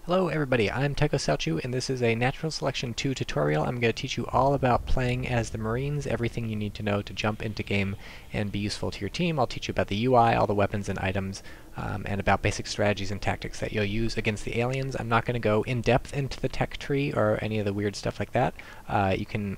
Hello everybody, I'm Exosuit, and this is a Natural Selection 2 tutorial. I'm going to teach you all about playing as the Marines, everything you need to know to jump into game and be useful to your team. I'll teach you about the UI, all the weapons and items, and about basic strategies and tactics that you'll use against the aliens. I'm not going to go in depth into the tech tree or any of the weird stuff like that. You can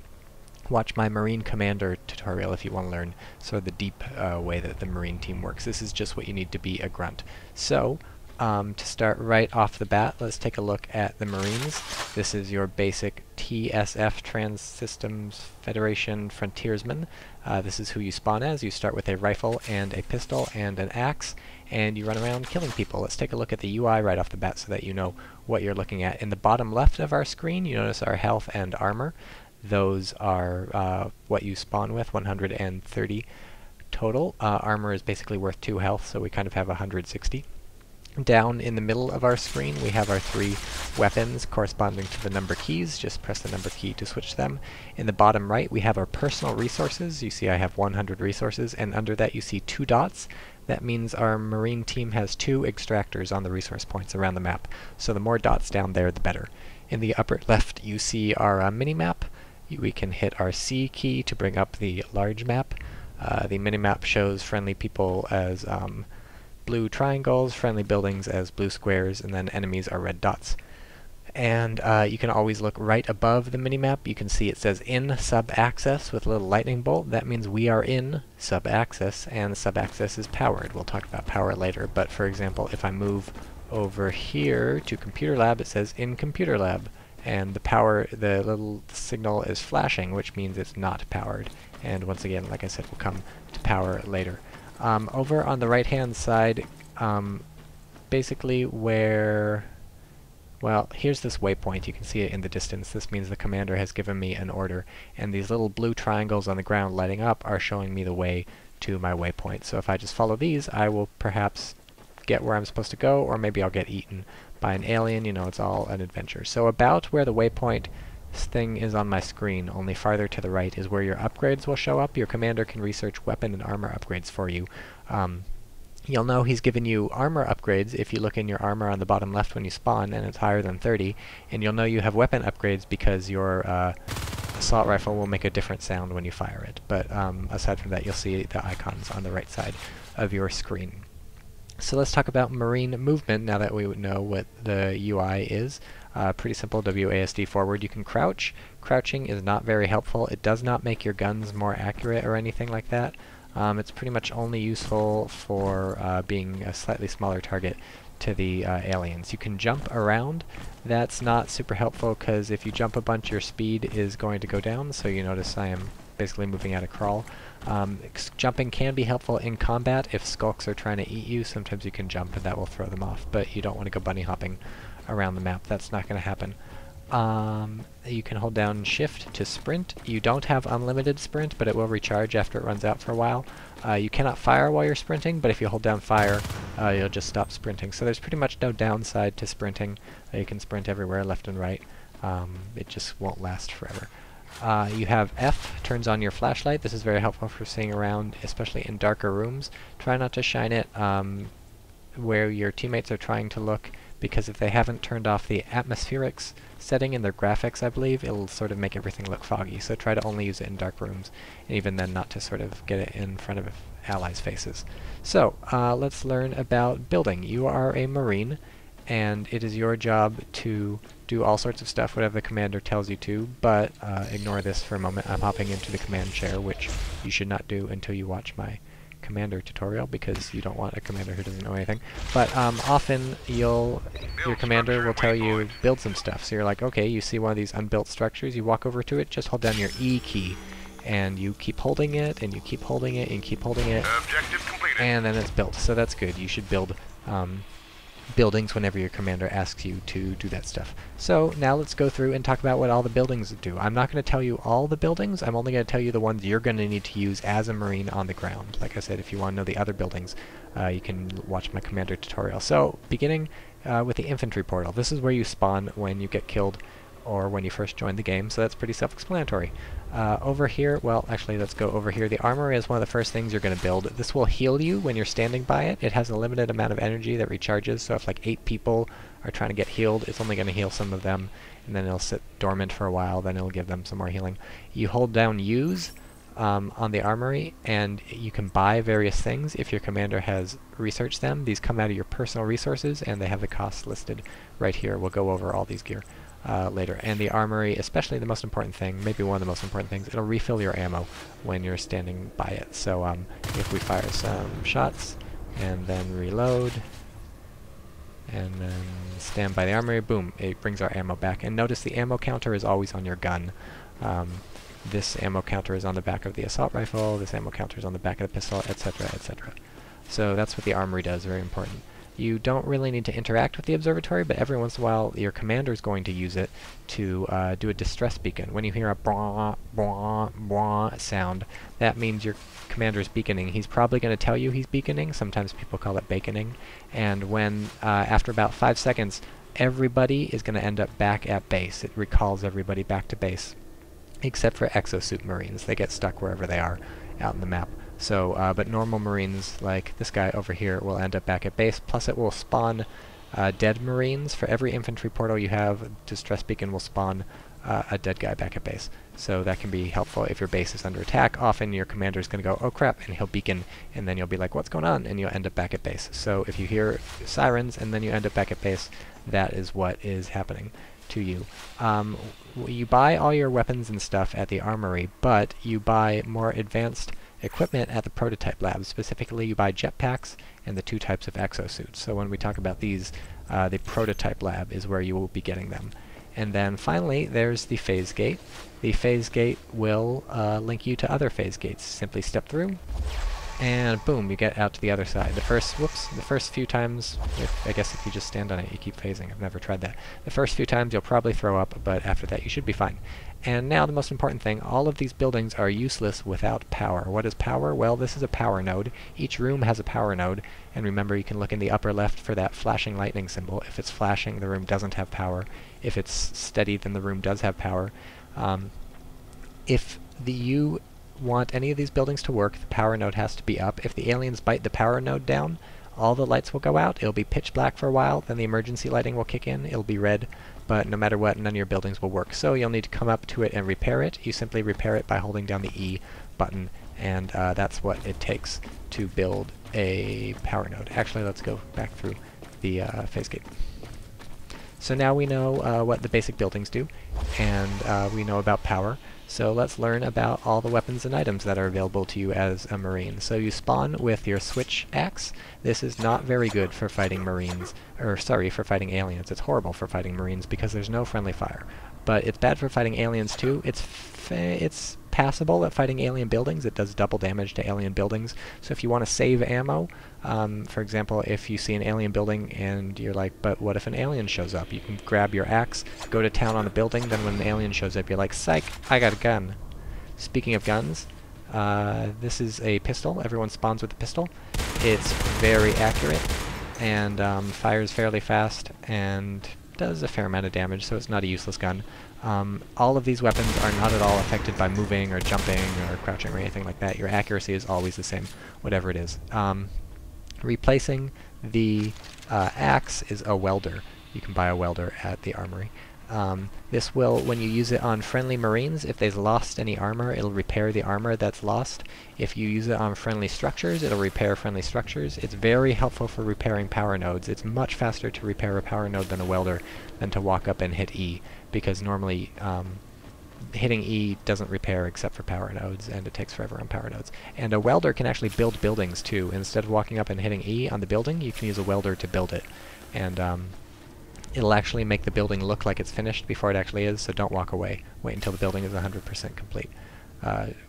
watch my Marine Commander tutorial if you want to learn sort of the deep way that the Marine team works. This is just what you need to be a grunt. So, to start right off the bat, let's take a look at the Marines. This is your basic TSF, Trans-Systems Federation Frontiersman. This is who you spawn as. You start with a rifle and a pistol and an axe, and you run around killing people. Let's take a look at the UI right off the bat so that you know what you're looking at. In the bottom left of our screen, you notice our health and armor. Those are what you spawn with, 130 total. Armor is basically worth 2 health, so we kind of have 160. Down in the middle of our screen we have our 3 weapons corresponding to the number keys. Just press the number key to switch them. In the bottom right we have our personal resources. You see I have 100 resources, and under that you see 2 dots. That means our Marine team has 2 extractors on the resource points around the map. So the more dots down there, the better. In the upper left you see our mini-map. We can hit our C key to bring up the large map. The mini-map shows friendly people as blue triangles, friendly buildings as blue squares, and then enemies are red dots. And you can always look right above the minimap. You can see it says in sub-axis with a little lightning bolt. That means we are in sub-axis, and sub-axis is powered. We'll talk about power later, but for example, if I move over here to computer lab, it says in computer lab, and the little signal is flashing, which means it's not powered. And once again, like I said, we'll come to power later. Over on the right-hand side, basically where, well, here's this waypoint. You can see it in the distance. This means the commander has given me an order, and these little blue triangles on the ground lighting up are showing me the way to my waypoint. So if I just follow these, I will perhaps get where I'm supposed to go, or maybe I'll get eaten by an alien. You know, it's all an adventure. So about where the waypoint thing is on my screen, only farther to the right, is where your upgrades will show up. Your commander can research weapon and armor upgrades for you. You'll know he's given you armor upgrades if you look in your armor on the bottom left when you spawn and it's higher than 30, and you'll know you have weapon upgrades because your assault rifle will make a different sound when you fire it. But aside from that, you'll see the icons on the right side of your screen. So let's talk about Marine movement now that we know what the UI is. Pretty simple, WASD forward. You can crouch. Crouching is not very helpful. It does not make your guns more accurate or anything like that. It's pretty much only useful for being a slightly smaller target to the aliens. You can jump around. That's not super helpful because if you jump a bunch, your speed is going to go down, so you notice I am basically moving at a crawl. Jumping can be helpful in combat. If skulks are trying to eat you, sometimes you can jump and that will throw them off, but you don't want to go bunny hopping around the map. That's not going to happen. You can hold down shift to sprint. You don't have unlimited sprint, but it will recharge after it runs out for a while. You cannot fire while you're sprinting, but if you hold down fire, you'll just stop sprinting. So there's pretty much no downside to sprinting. You can sprint everywhere, left and right. It just won't last forever. You have F, turns on your flashlight. This is very helpful for seeing around, especially in darker rooms. Try not to shine it where your teammates are trying to look, because if they haven't turned off the atmospherics setting in their graphics, I believe, it'll sort of make everything look foggy. So try to only use it in dark rooms, and even then not to sort of get it in front of allies' faces. So let's learn about building. You are a Marine, and it is your job to do all sorts of stuff, whatever the commander tells you to, but ignore this for a moment. I'm hopping into the command chair, which you should not do until you watch my commander tutorial, because you don't want a commander who doesn't know anything. But often your commander will tell you build some stuff. So you're like, okay, you see one of these unbuilt structures, you walk over to it, just hold down your E key, and you keep holding it, and you keep holding it, and keep holding it, Objective completed. and then it's built. So that's good. You should build buildings whenever your commander asks you to do that stuff. So now let's go through and talk about what all the buildings do. I'm not going to tell you all the buildings. I'm only going to tell you the ones you're going to need to use as a Marine on the ground. Like I said, if you want to know the other buildings, you can watch my commander tutorial. So beginning with the Infantry Portal. This is where you spawn when you get killed or when you first join the game, so that's pretty self-explanatory. Over here, well, actually, let's go over here. The Armory is one of the first things you're going to build. This will heal you when you're standing by it. It has a limited amount of energy that recharges, so if like 8 people are trying to get healed, it's only going to heal some of them, and then it'll sit dormant for a while, then it'll give them some more healing. You hold down Use on the Armory, and you can buy various things if your commander has researched them. These come out of your personal resources, and they have the costs listed right here. We'll go over all these gear later. And the Armory, especially the most important thing, maybe one of the most important things, it'll refill your ammo when you're standing by it. So if we fire some shots, and then reload, and then stand by the Armory, boom, it brings our ammo back. And notice the ammo counter is always on your gun. This ammo counter is on the back of the assault rifle, this ammo counter is on the back of the pistol, etc., etc. So that's what the Armory does, very important. You don't really need to interact with the observatory, but every once in a while your commander is going to use it to do a distress beacon. When you hear a blah, blah, blah sound, that means your commander is beaconing. He's probably going to tell you he's beaconing. Sometimes people call it baconing. And when, after about 5 seconds, everybody is going to end up back at base. It recalls everybody back to base, except for Exosuit Marines. They get stuck wherever they are out in the map. So, but normal Marines, like this guy over here, will end up back at base, plus it will spawn dead Marines. For every Infantry Portal you have, Distress Beacon will spawn a dead guy back at base. So that can be helpful if your base is under attack. Often your commander is going to go, oh crap, and he'll beacon, and then you'll be like, what's going on? And you'll end up back at base. So if you hear sirens and then you end up back at base, that is what is happening to you. You buy all your weapons and stuff at the Armory, but you buy more advanced equipment at the prototype lab. Specifically, you buy jetpacks and the 2 types of exosuits. So when we talk about these, the prototype lab is where you will be getting them. And then finally, there's the phase gate. The phase gate will link you to other phase gates. Simply step through, and boom, you get out to the other side. The first few times, I guess if you just stand on it, you keep phasing. I've never tried that. The first few times you'll probably throw up, but after that you should be fine. And now the most important thing, all of these buildings are useless without power. What is power? Well, this is a power node. Each room has a power node, and remember you can look in the upper left for that flashing lightning symbol. If it's flashing, the room doesn't have power. If it's steady, then the room does have power. If you want any of these buildings to work, the power node has to be up. If the aliens bite the power node down, all the lights will go out. It'll be pitch black for a while, then the emergency lighting will kick in. It'll be red, but no matter what, none of your buildings will work. So you'll need to come up to it and repair it. You simply repair it by holding down the E button, and that's what it takes to build a power node. Actually, let's go back through the phase gate. So now we know what the basic buildings do, and we know about power. So let's learn about all the weapons and items that are available to you as a Marine. So you spawn with your switch axe. This is not very good for fighting Marines, or sorry, for fighting aliens. It's horrible for fighting Marines because there's no friendly fire. But it's bad for fighting aliens too. It's passable at fighting alien buildings. It does double damage to alien buildings. So if you want to save ammo, for example, if you see an alien building and you're like, but what if an alien shows up? You can grab your axe, go to town on the building, then when an alien shows up, you're like, psych, I got a gun. Speaking of guns, this is a pistol. Everyone spawns with a pistol. It's very accurate and fires fairly fast and does a fair amount of damage, so it's not a useless gun. All of these weapons are not at all affected by moving or jumping or crouching or anything like that. Your accuracy is always the same, whatever it is. Replacing the axe is a welder. You can buy a welder at the Armory. This will, when you use it on friendly Marines, if they've lost any armor, it'll repair the armor that's lost. If you use it on friendly structures, it'll repair friendly structures. It's very helpful for repairing power nodes. It's much faster to repair a power node than a welder than to walk up and hit E, because normally hitting E doesn't repair except for power nodes, and it takes forever on power nodes. And a welder can actually build buildings too. Instead of walking up and hitting E on the building, you can use a welder to build it. And it'll actually make the building look like it's finished before it actually is, so don't walk away. Wait until the building is 100% complete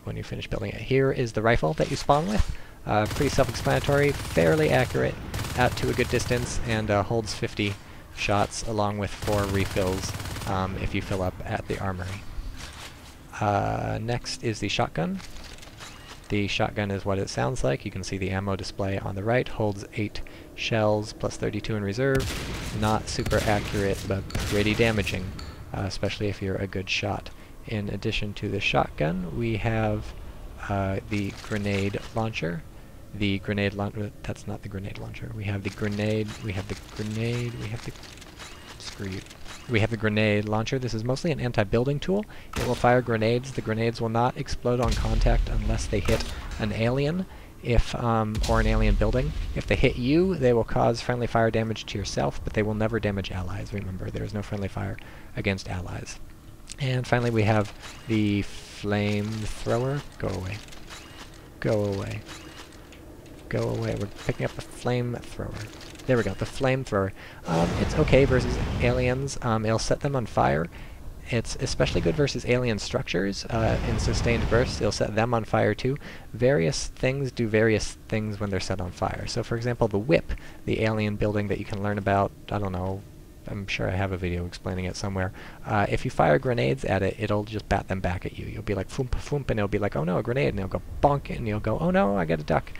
when you finish building it. Here is the rifle that you spawn with. Pretty self-explanatory, fairly accurate out to a good distance, and holds 50 shots along with 4 refills if you fill up at the Armory. Next is the shotgun. The shotgun is what it sounds like. You can see the ammo display on the right. Holds 8 shells plus 32 in reserve. Not super accurate, but pretty damaging, especially if you're a good shot. In addition to the shotgun, we have the grenade launcher. The grenade launcher, that's not the grenade launcher. We have the grenade, we have the grenade, we have the screw you. We have the grenade launcher. This is mostly an anti-building tool. It will fire grenades. The grenades will not explode on contact unless they hit an alien, or an alien building. If they hit you, they will cause friendly fire damage to yourself, but they will never damage allies. Remember, there is no friendly fire against allies. And finally, we have the Flamethrower. Go away. Go away. Go away. We're picking up the Flamethrower. There we go, the Flamethrower. It's okay versus aliens. It'll set them on fire. It's especially good versus alien structures. In sustained bursts, it'll set them on fire too. Various things do various things when they're set on fire. So for example, the Whip, the alien building that you can learn about, I don't know, I'm sure I have a video explaining it somewhere. If you fire grenades at it, it'll just bat them back at you. You'll be like, foomp, foomp, and it'll be like, oh no, a grenade, and it'll go bonk, and you'll go, oh no, I gotta duck.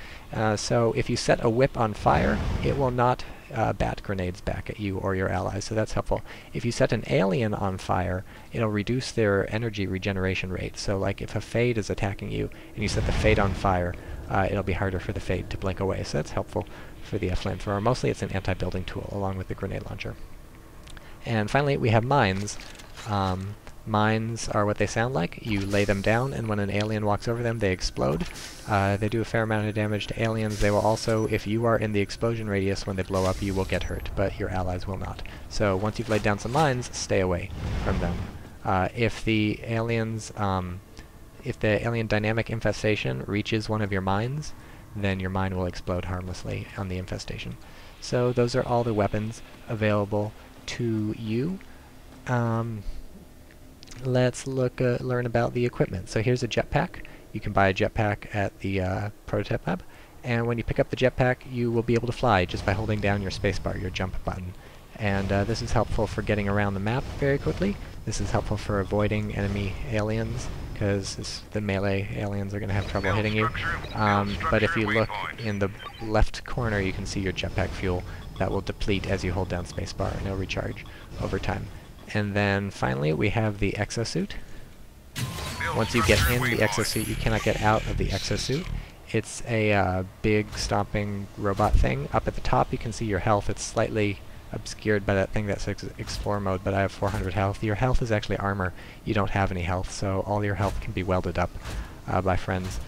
So if you set a Whip on fire, it will not bat grenades back at you or your allies, so that's helpful. If you set an alien on fire, it'll reduce their energy regeneration rate. So like if a Fade is attacking you, and you set the Fade on fire, it'll be harder for the Fade to blink away, so that's helpful for the Flamethrower. Mostly it's an anti-building tool, along with the grenade launcher. And finally, we have mines. Mines are what they sound like. You lay them down, and when an alien walks over them, they explode. They do a fair amount of damage to aliens. They will also, if you are in the explosion radius when they blow up, you will get hurt, but your allies will not. So once you've laid down some mines, stay away from them. If the alien dynamic infestation reaches one of your mines, then your mine will explode harmlessly on the infestation. So those are all the weapons available to you. Let's learn about the equipment. So here's a jetpack. You can buy a jetpack at the prototype lab, and when you pick up the jetpack, you will be able to fly just by holding down your spacebar, your jump button. And this is helpful for getting around the map very quickly. This is helpful for avoiding enemy aliens, because the melee aliens are going to have trouble hitting you. But if you look in the left corner, you can see your jetpack fuel. That will deplete as you hold down spacebar, and it'll recharge over time. And then finally, we have the Exosuit. Once you get in the Exosuit, you cannot get out of the Exosuit. It's a big stomping robot thing. Up at the top, you can see your health. It's slightly obscured by that thing that says Explore Mode, but I have 400 health. Your health is actually armor. You don't have any health, so all your health can be welded up by friends.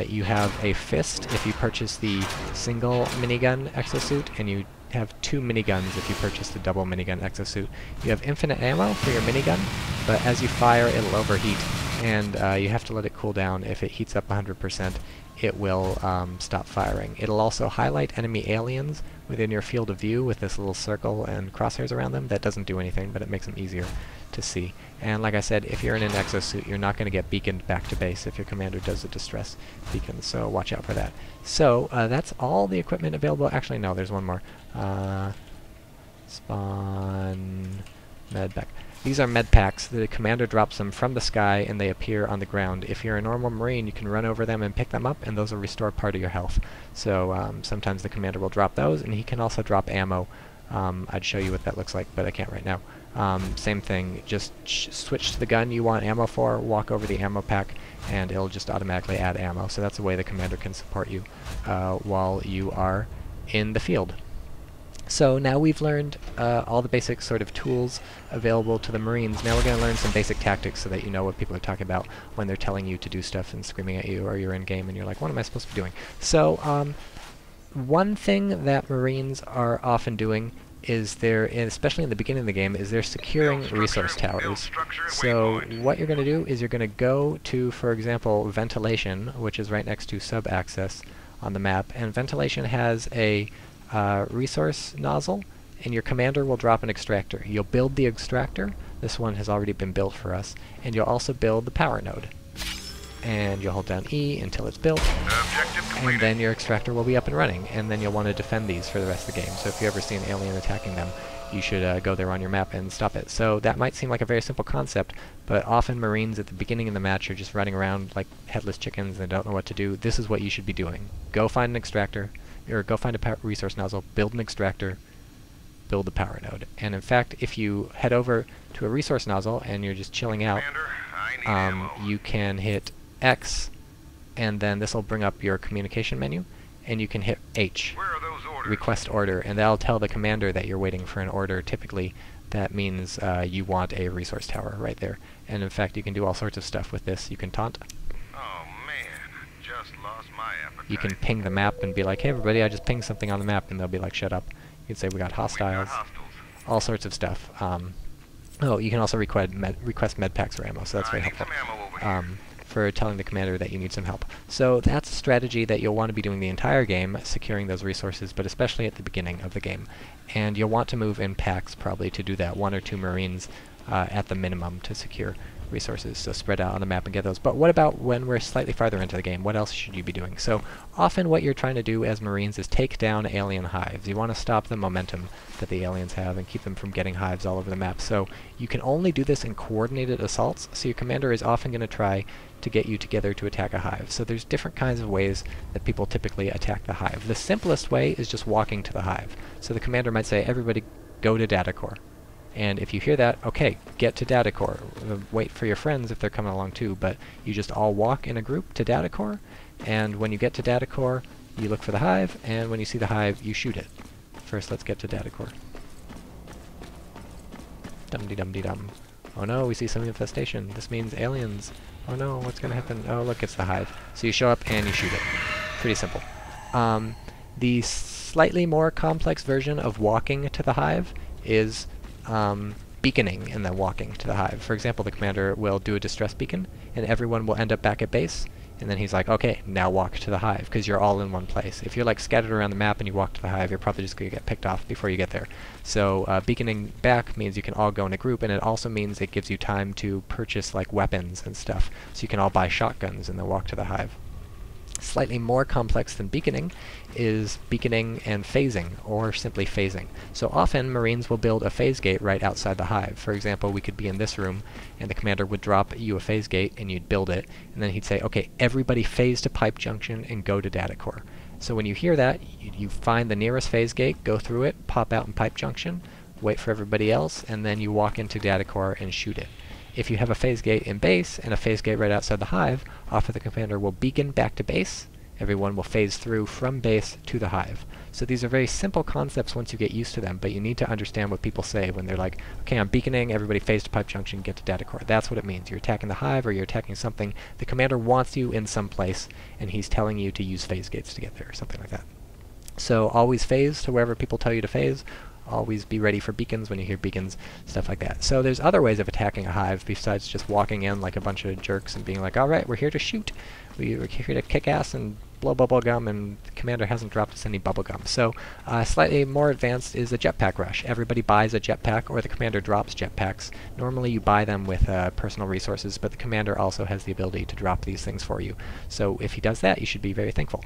You have a fist if you purchase the single minigun Exosuit, and you have 2 miniguns if you purchase the double minigun Exosuit. You have infinite ammo for your minigun, but as you fire, it'll overheat, and you have to let it cool down. If it heats up 100%, it will stop firing. It'll also highlight enemy aliens within your field of view with this little circle and crosshairs around them. That doesn't do anything, but it makes them easier to see. And like I said, if you're in an Exosuit, you're not going to get beaconed back to base if your commander does a distress beacon, so watch out for that. So that's all the equipment available. Actually, no, there's one more. Spawn medpack. These are med packs. The commander drops them from the sky and they appear on the ground. If you're a normal marine, you can run over them and pick them up, and those will restore part of your health. So sometimes the commander will drop those, and he can also drop ammo. I'd show you what that looks like, but I can't right now. Same thing, just switch to the gun you want ammo for, walk over the ammo pack, and it'll just automatically add ammo. So that's a way the commander can support you while you are in the field. So now we've learned all the basic sort of tools available to the Marines. Now we're going to learn some basic tactics so that you know what people are talking about when they're telling you to do stuff and screaming at you, or you're in game and you're like, what am I supposed to be doing? So one thing that Marines are often doing is especially in the beginning of the game, is they're securing resource towers. So what you're going to do is you're going to go to, for example, ventilation, which is right next to sub-access on the map, and ventilation has a resource nozzle, and your commander will drop an extractor. You'll build the extractor. This one has already been built for us. And you'll also build the power node. And you'll hold down E until it's built, and then your extractor will be up and running, and then you'll want to defend these for the rest of the game. So if you ever see an alien attacking them, you should go there on your map and stop it. So that might seem like a very simple concept, but often Marines at the beginning of the match are just running around like headless chickens and don't know what to do. This is what you should be doing. Go find an extractor, or go find a resource nozzle, build an extractor, build the power node. And in fact, if you head over to a resource nozzle and you're just chilling out, you can hit X, and then this will bring up your communication menu, and you can hit H, request order, and that'll tell the commander that you're waiting for an order. Typically, that means you want a resource tower right there. And in fact, you can do all sorts of stuff with this. You can taunt. Oh man, just lost my appetite. You can ping the map and be like, hey everybody, I just pinged something on the map, and they'll be like, shut up. You can say we got hostiles, all sorts of stuff. Oh, you can also request med packs or ammo, so that's very helpful for telling the commander that you need some help. So that's a strategy that you'll want to be doing the entire game, securing those resources, but especially at the beginning of the game. And you'll want to move in packs probably to do that, 1 or 2 Marines at the minimum to secure resources, so spread out on the map and get those. But what about when we're slightly farther into the game? What else should you be doing? So often what you're trying to do as Marines is take down alien hives. You want to stop the momentum that the aliens have and keep them from getting hives all over the map. So you can only do this in coordinated assaults, so your commander is often going to try to get you together to attack a hive. So there's different kinds of ways that people typically attack the hive. The simplest way is just walking to the hive. So the commander might say, everybody go to data core. And if you hear that, okay, get to data core. Wait for your friends if they're coming along too, but you just all walk in a group to data core, and when you get to data core, you look for the hive, and when you see the hive, you shoot it. First, let's get to data core. Dum-de-dum-de-dum. Oh no, we see some infestation. This means aliens. Oh no, what's gonna happen? Oh look, it's the hive. So you show up and you shoot it. Pretty simple. The slightly more complex version of walking to the hive is beaconing and then walking to the hive. For example, the commander will do a distress beacon, and everyone will end up back at base, and then he's like, okay, now walk to the hive, because you're all in one place. If you're like scattered around the map and you walk to the hive, you're probably just going to get picked off before you get there. So beaconing back means you can all go in a group, and it also means it gives you time to purchase like weapons and stuff, so you can all buy shotguns and then walk to the hive. Slightly more complex than beaconing is beaconing and phasing, or simply phasing. So often Marines will build a phase gate right outside the hive. For example, we could be in this room, and the commander would drop you a phase gate, and you'd build it, and then he'd say, okay, everybody phase to pipe junction and go to data core. So when you hear that, you find the nearest phase gate, go through it, pop out in pipe junction, wait for everybody else, and then you walk into data core and shoot it. If you have a phase gate in base and a phase gate right outside the hive, often the commander will beacon back to base. Everyone will phase through from base to the hive. So these are very simple concepts once you get used to them, but you need to understand what people say when they're like, okay, I'm beaconing, everybody phase to pipe junction, get to data core. That's what it means. You're attacking the hive or you're attacking something. The commander wants you in some place, and he's telling you to use phase gates to get there, or something like that. So always phase to wherever people tell you to phase. Always be ready for beacons when you hear beacons, stuff like that. So there's other ways of attacking a hive besides just walking in like a bunch of jerks and being like, alright, we're here to shoot. We're here to kick ass and blow bubble gum, and the commander hasn't dropped us any bubble gum. So slightly more advanced is a Jetpack Rush. Everybody buys a jetpack, or the commander drops jetpacks. Normally you buy them with personal resources, but the commander also has the ability to drop these things for you. So if he does that, you should be very thankful.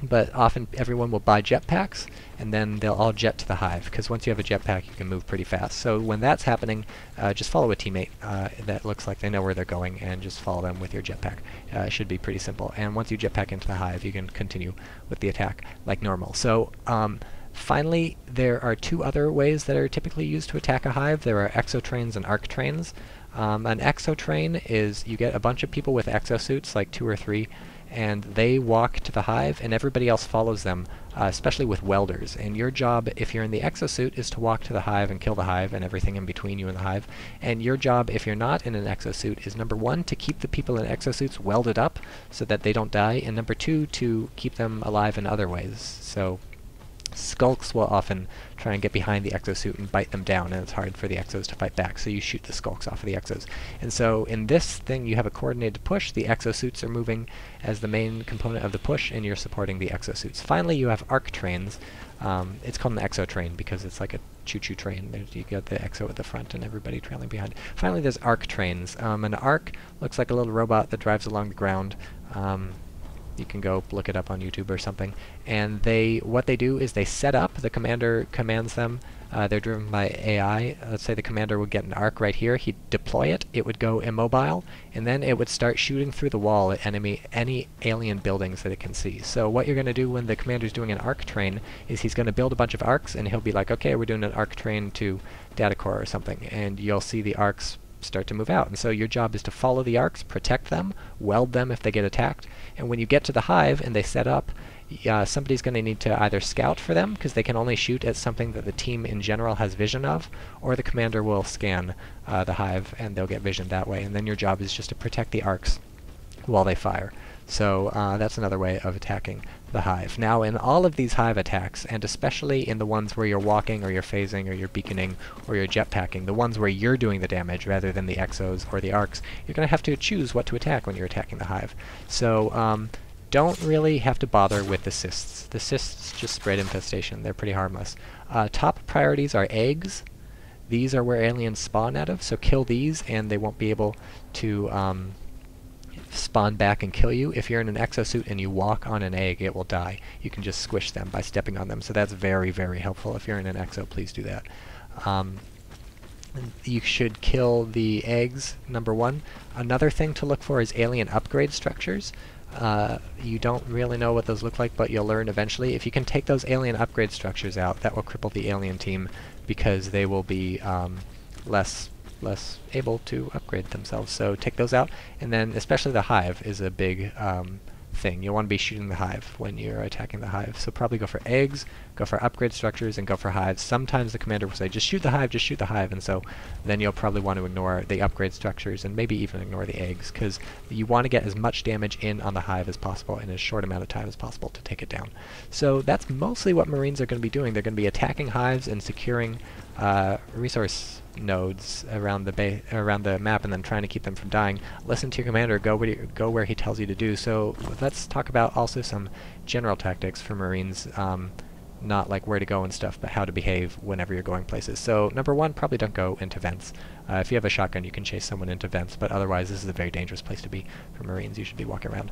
But often everyone will buy jetpacks, and then they'll all jet to the hive, because once you have a jetpack you can move pretty fast. So when that's happening, just follow a teammate that looks like they know where they're going, and just follow them with your jetpack. It should be pretty simple. And once you jetpack into the hive, you can continue with the attack like normal. So finally, there are 2 other ways that are typically used to attack a hive. There are exotrains and arc trains. An exotrain is you get a bunch of people with exosuits, like 2 or 3, and they walk to the hive, and everybody else follows them, especially with welders. And your job, if you're in the exosuit, is to walk to the hive and kill the hive and everything in between you and the hive. And your job, if you're not in an exosuit, is number 1, to keep the people in exosuits welded up so that they don't die, and number 2, to keep them alive in other ways. So skulks will often try and get behind the exosuit and bite them down, and it's hard for the exos to fight back, so you shoot the skulks off of the exos. And so in this thing you have a coordinated push. The exosuits are moving as the main component of the push, and you're supporting the exosuits. Finally, you have arc trains. It's called an exo train because it's like a choo-choo train. You got the exo at the front and everybody trailing behind. Finally, there's arc trains. An arc looks like a little robot that drives along the ground. You can go look it up on YouTube or something. And what they do is they set up, the commander commands them, they're driven by AI. Let's say the commander would get an arc right here, he'd deploy it, it would go immobile, and then it would start shooting through the wall at any alien buildings that it can see. So what you're going to do when the commander's doing an arc train is he's going to build a bunch of arcs, and he'll be like, okay, we're doing an arc train to data core or something, and you'll see the arcs start to move out. And so your job is to follow the arcs, protect them, weld them if they get attacked, and when you get to the hive and they set up, somebody's going to need to either scout for them, because they can only shoot at something that the team in general has vision of, or the commander will scan the hive and they'll get vision that way, and then your job is just to protect the arcs while they fire. So that's another way of attacking the hive. Now in all of these hive attacks, and especially in the ones where you're walking or you're phasing or you're beaconing or you're jetpacking, the ones where you're doing the damage rather than the exos or the arcs, you're going to have to choose what to attack when you're attacking the hive. So don't really have to bother with the cysts. The cysts just spread infestation. They're pretty harmless. Top priorities are eggs. These are where aliens spawn out of, so kill these and they won't be able to spawn back and kill you. If you're in an exosuit and you walk on an egg, it will die. You can just squish them by stepping on them, so that's very, very helpful. If you're in an exo, please do that. You should kill the eggs, number one. Another thing to look for is alien upgrade structures. You don't really know what those look like, but you'll learn eventually. If you can take those alien upgrade structures out, that will cripple the alien team, because they will be less able to upgrade themselves. So take those out, and then especially the hive is a big thing. You'll want to be shooting the hive when you're attacking the hive. So probably go for eggs, go for upgrade structures, and go for hives. Sometimes the commander will say, just shoot the hive, and so then you'll probably want to ignore the upgrade structures and maybe even ignore the eggs, because you want to get as much damage in on the hive as possible in as short amount of time as possible to take it down. So that's mostly what Marines are going to be doing. They're going to be attacking hives and securing resource nodes around the map, and then trying to keep them from dying. Listen to your commander. Go where he tells you to do. So let's talk about also some general tactics for Marines. Not like where to go and stuff, but how to behave whenever you're going places. So number one, probably don't go into vents. If you have a shotgun, you can chase someone into vents, but otherwise this is a very dangerous place to be for Marines. You should be walking around.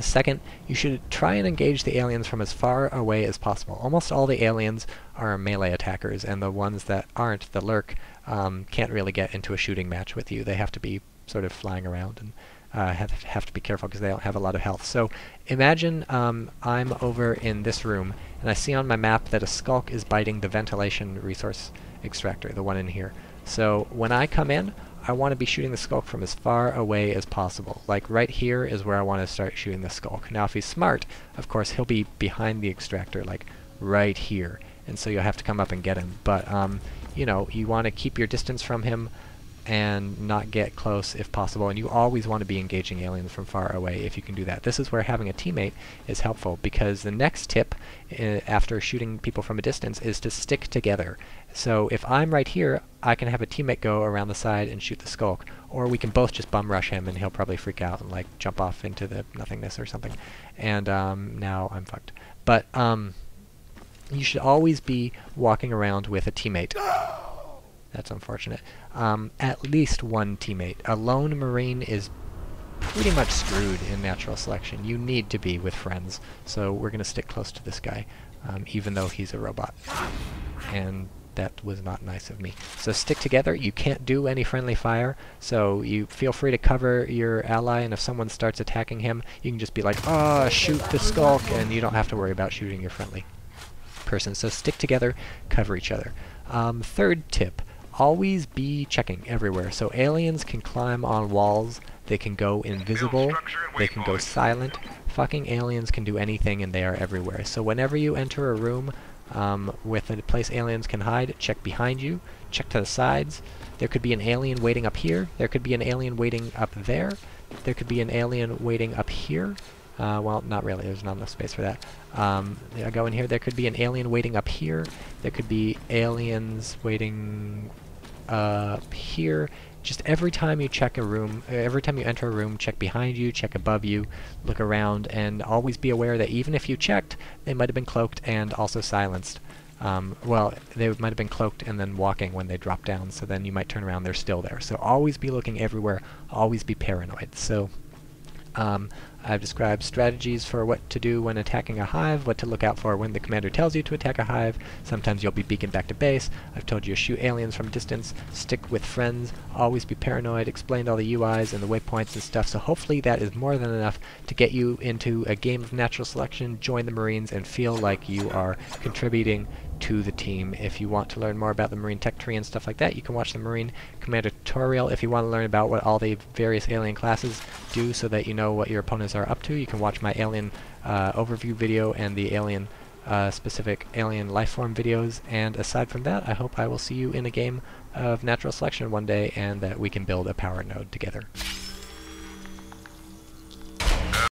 Second, you should try and engage the aliens from as far away as possible. Almost all the aliens are melee attackers, and the ones that aren't, the lurk, can't really get into a shooting match with you. They have to be sort of flying around and have to be careful because they don't have a lot of health. So imagine I'm over in this room, and I see on my map that a skulk is biting the ventilation resource extractor, the one in here. So when I come in, I want to be shooting the skulk from as far away as possible. Like right here is where I want to start shooting the skulk. Now if he's smart, of course he'll be behind the extractor, like right here, and so you'll have to come up and get him. But you know, you want to keep your distance from him and not get close if possible, and you always want to be engaging aliens from far away if you can do that. This is where having a teammate is helpful, because the next tip after shooting people from a distance is to stick together. So if I'm right here, I can have a teammate go around the side and shoot the skulk, or we can both just bum rush him and he'll probably freak out and like jump off into the nothingness or something, and now I'm fucked. But you should always be walking around with a teammate. That's unfortunate. At least one teammate. A lone Marine is pretty much screwed in natural selection. You need to be with friends. So we're going to stick close to this guy, even though he's a robot. And that was not nice of me. So stick together. You can't do any friendly fire, so you feel free to cover your ally, and if someone starts attacking him, you can just be like, "Ah, shoot the skulk," and you don't have to worry about shooting your friendly person. So stick together, cover each other. Third tip. Always be checking everywhere. So aliens can climb on walls, they can go invisible, they can go silent. Fucking aliens can do anything, and they are everywhere. So whenever you enter a room with a place aliens can hide, check behind you, check to the sides. There could be an alien waiting up here, there could be an alien waiting up there, there could be an alien waiting up here. Well, not really, there's not enough space for that. I go in here, there could be an alien waiting up here, there could be aliens waiting up here. Just every time you check a room, every time you enter a room, check behind you, check above you, look around, and always be aware that even if you checked, they might have been cloaked and also silenced. Well, they might have been cloaked and then walking when they drop down, so then you might turn around, they're still there. So always be looking everywhere, always be paranoid. So I've described strategies for what to do when attacking a hive, what to look out for when the commander tells you to attack a hive. Sometimes you'll be beaconed back to base. I've told you to shoot aliens from a distance, stick with friends, always be paranoid, explained all the UIs and the waypoints and stuff. So hopefully that is more than enough to get you into a game of natural selection, join the Marines, and feel like you are contributing to the team. If you want to learn more about the Marine tech tree and stuff like that, you can watch the Marine Commander tutorial. If you want to learn about what all the various alien classes do so that you know what your opponents are up to. You can watch my alien overview video and the alien specific alien lifeform videos, and aside from that, I hope I will see you in a game of natural selection one day and that we can build a power node together.